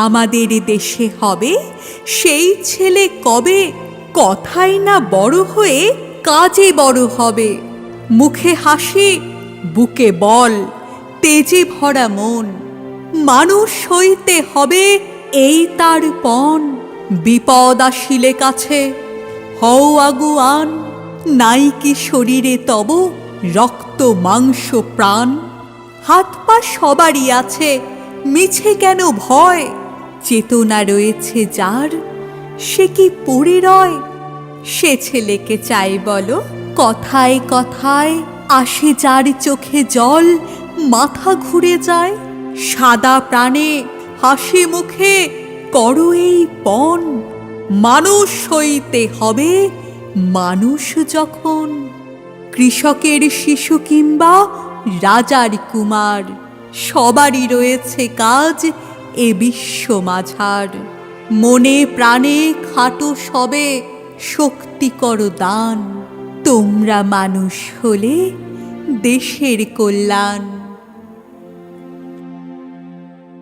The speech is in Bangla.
আমাদের দেশে হবে সেই ছেলে কবে কথাই না বড় হয়ে কাজে বড় হবে। মুখে হাসি, বুকে বল, তেজে ভরা মন, মানুষ হইতে হবে এই তার পণ। বিপদ আসিলে কাছে হও আগুয়ান, নাই কি শরীরে তব রক্ত মাংস প্রাণ। হাত পা সবারই আছে, মিছে কেন ভয়, চেতনা রয়েছে যার সে কি পড়ে রয়। সে ছেলেকে চাই বলো, কথায় কথায় আসে যার চোখে জল, মাথা ঘুরে যায়। সাদা প্রাণে হাসি মুখে করো এই পণ, মানুষ হইতে হবে মানুষ যখন। কৃষকের শিশু কিংবা রাজার কুমার, সবারই রয়েছে কাজ এ বিশ্ব মাঝার। মনে প্রাণে খাটো সবে শক্তি করো দান, তোমরা মানুষ হলে দেশের কল্যাণ।